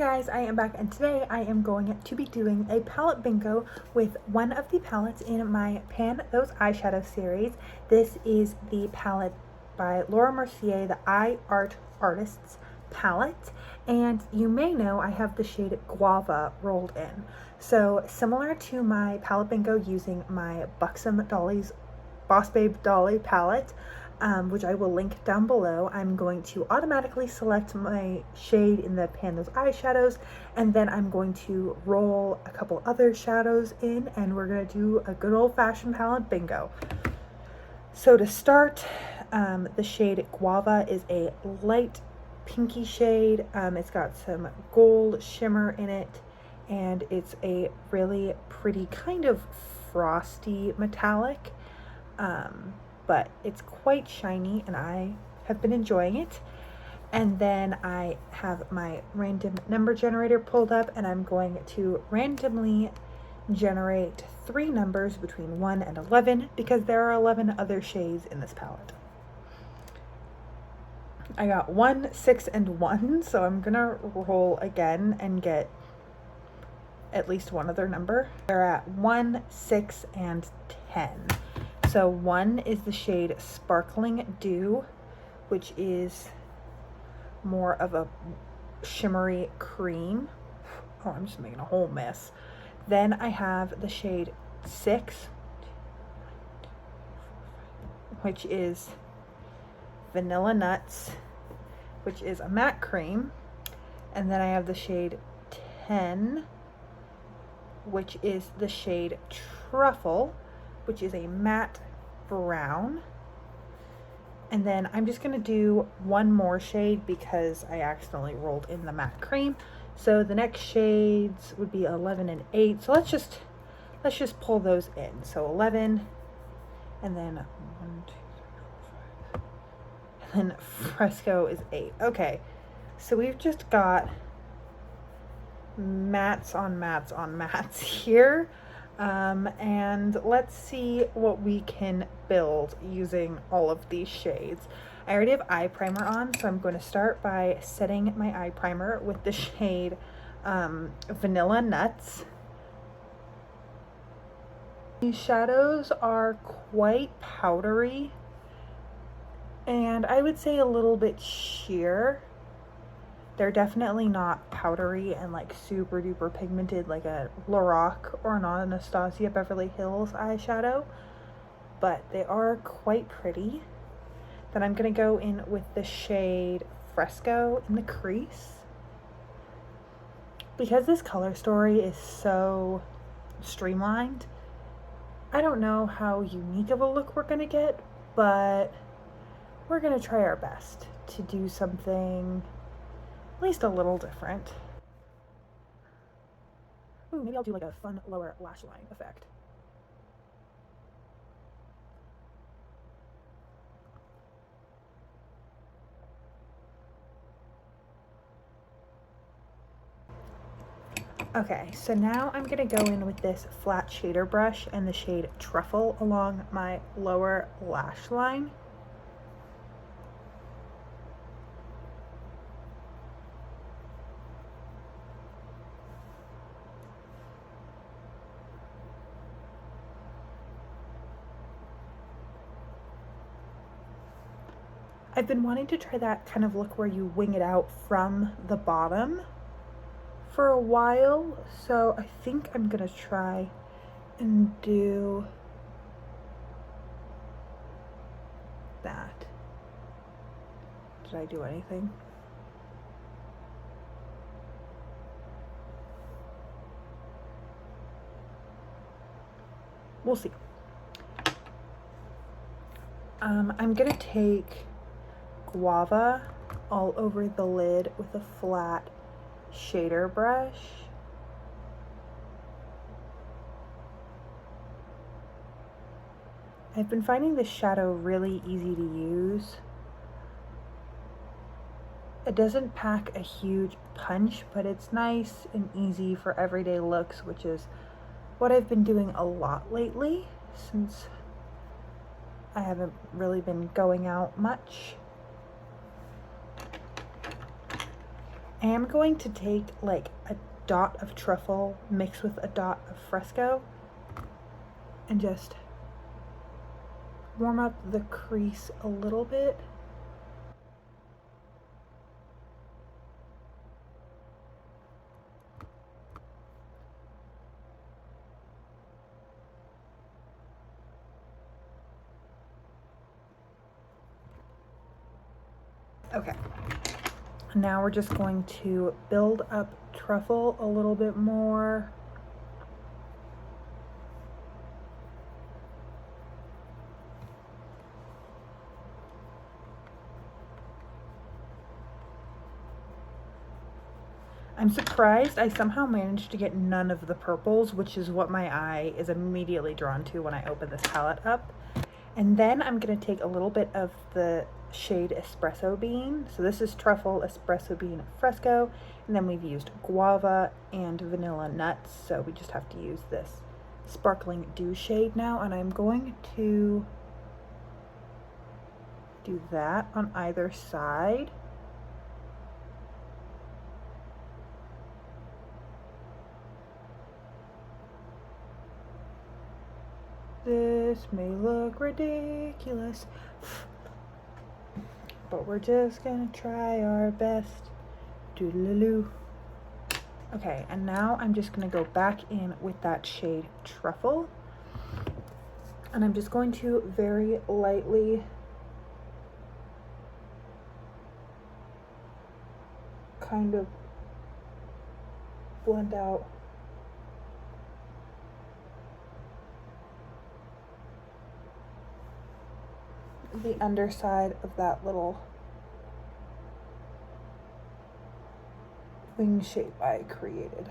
Guys, I am back and today I am going to be doing a palette bingo with one of the palettes in my Pan Those Eyeshadows series. This is the palette by Laura Mercier, the Eye Art Artists palette, and you may know I have the shade Guava rolled in. So similar to my palette bingo using my Buxom Dolly's Boss Babe Dolly palette, which I will link down below, I'm going to automatically select my shade in the Pan Those Eyeshadows, and then I'm going to roll a couple other shadows in, and we're going to do a good old-fashioned palette bingo. So to start, the shade Guava is a light pinky shade. It's got some gold shimmer in it, and it's a really pretty kind of frosty metallic. But it's quite shiny and I have been enjoying it. And then I have my random number generator pulled up, and I'm going to randomly generate 3 numbers between 1 and 11 because there are 11 other shades in this palette. I got 1, 6, and 1, so I'm gonna roll again and get at least one other number. They're at 1, 6, and 10. So 1 is the shade Sparkling Dew, which is more of a shimmery cream. Oh, I'm just making a whole mess. Then I have the shade 6, which is Vanilla Nuts, which is a matte cream. And then I have the shade 10, which is the shade Truffle, which is a matte brown. And then I'm just going to do one more shade because I accidentally rolled in the matte cream. So the next shades would be 11 and 8. So let's just pull those in. So 11, and then 1, 2, 3, 4, 5. And then Fresco is 8. Okay, so we've just got mattes on mattes on mattes here. And let's see what we can build using all of these shades. I already have eye primer on, so I'm going to start by setting my eye primer with the shade Vanilla Nuts. These shadows are quite powdery, and I would say a little bit sheer. They're definitely not powdery and like super duper pigmented like a Lorac or an Anastasia Beverly Hills eyeshadow, but they are quite pretty. Then I'm going to go in with the shade Fresco in the crease. Because this color story is so streamlined, I don't know how unique of a look we're going to get, but we're going to try our best to do something at least a little different. Ooh, maybe I'll do like a fun lower lash line effect. Okay, so now I'm gonna go in with this flat shader brush and the shade Truffle along my lower lash line. I've been wanting to try that kind of look where you wing it out from the bottom for a while, so I think I'm gonna try and do that. Did I do anything? We'll see. I'm gonna take Guava all over the lid with a flat shader brush. I've been finding this shadow really easy to use. It doesn't pack a huge punch, but it's nice and easy for everyday looks, which is what I've been doing a lot lately since I haven't really been going out much. I am going to take like a dot of truffle mixed with a dot of fresco and just warm up the crease a little bit. Okay, now we're just going to build up truffle a little bit more. I'm surprised I somehow managed to get none of the purples, which is what my eye is immediately drawn to when I open this palette up. And then I'm going to take a little bit of the shade Espresso Bean. So this is Truffle, Espresso Bean, Fresco. And then we've used Guava and Vanilla Nuts. So we just have to use this Sparkling Dew shade now. And I'm going to do that on either side. This may look ridiculous, but we're just gonna try our best. Doodaloo. Okay, and now I'm just gonna go back in with that shade Truffle, and I'm just going to very lightly kind of blend out the underside of that little wing shape I created.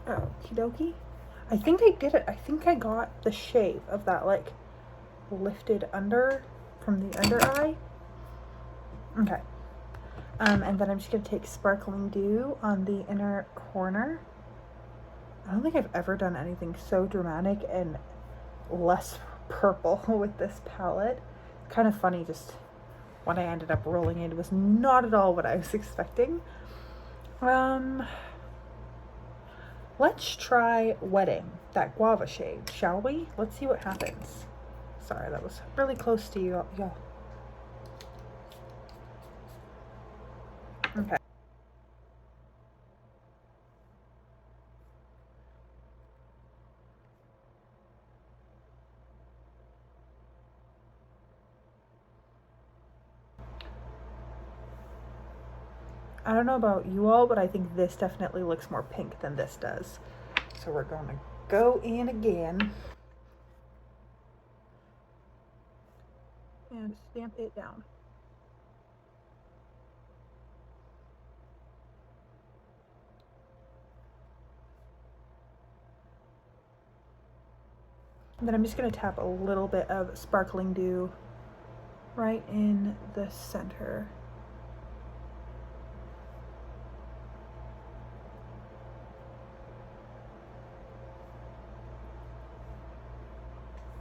Okie dokie. I think I did it. I think I got the shape of that like lifted under from the under eye. Okay. And then I'm just gonna take Sparkling Dew on the inner corner. I don't think I've ever done anything so dramatic and less purple with this palette. Kind of funny, just what I ended up rolling in was not at all what I was expecting. Let's try Wedding, that guava shade, shall we? Let's see what happens. Sorry, that was really close to you, y'all. Okay. I don't know about you all, but I think this definitely looks more pink than this does. So we're going to go in again and stamp it down. And then I'm just going to tap a little bit of Sparkling Dew right in the center.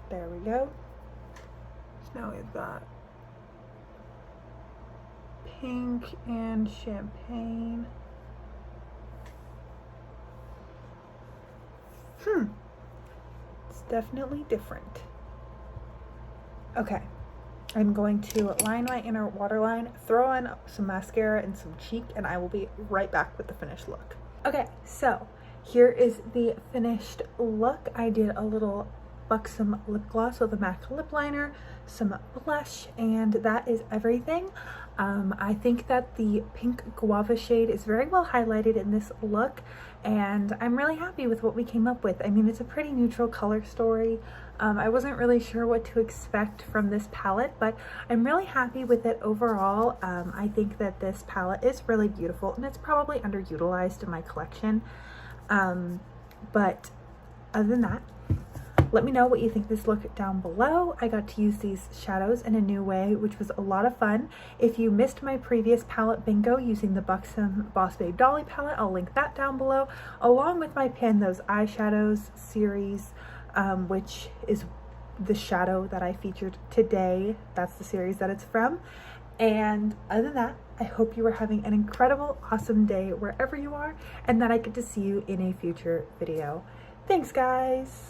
There we go. So now we've got pink and champagne. It's definitely different. Okay, I'm going to line my inner waterline, throw in some mascara and some cheek, and I will be right back with the finished look. Okay, so here is the finished look. I did a little Buxom lip gloss with a MAC lip liner, some blush, and that is everything. I think that the pink guava shade is very well highlighted in this look, and I'm really happy with what we came up with. I mean, it's a pretty neutral color story. I wasn't really sure what to expect from this palette, but I'm really happy with it overall. I think that this palette is really beautiful, and it's probably underutilized in my collection. But other than that, let me know what you think of this look down below. I got to use these shadows in a new way, which was a lot of fun. If you missed my previous palette bingo using the Buxom Boss Babe Dolly palette, I'll link that down below, along with my Pan Those Eyeshadows series, which is the shadow that I featured today. That's the series that it's from. And other than that, I hope you are having an incredible, awesome day wherever you are, and that I get to see you in a future video. Thanks, guys!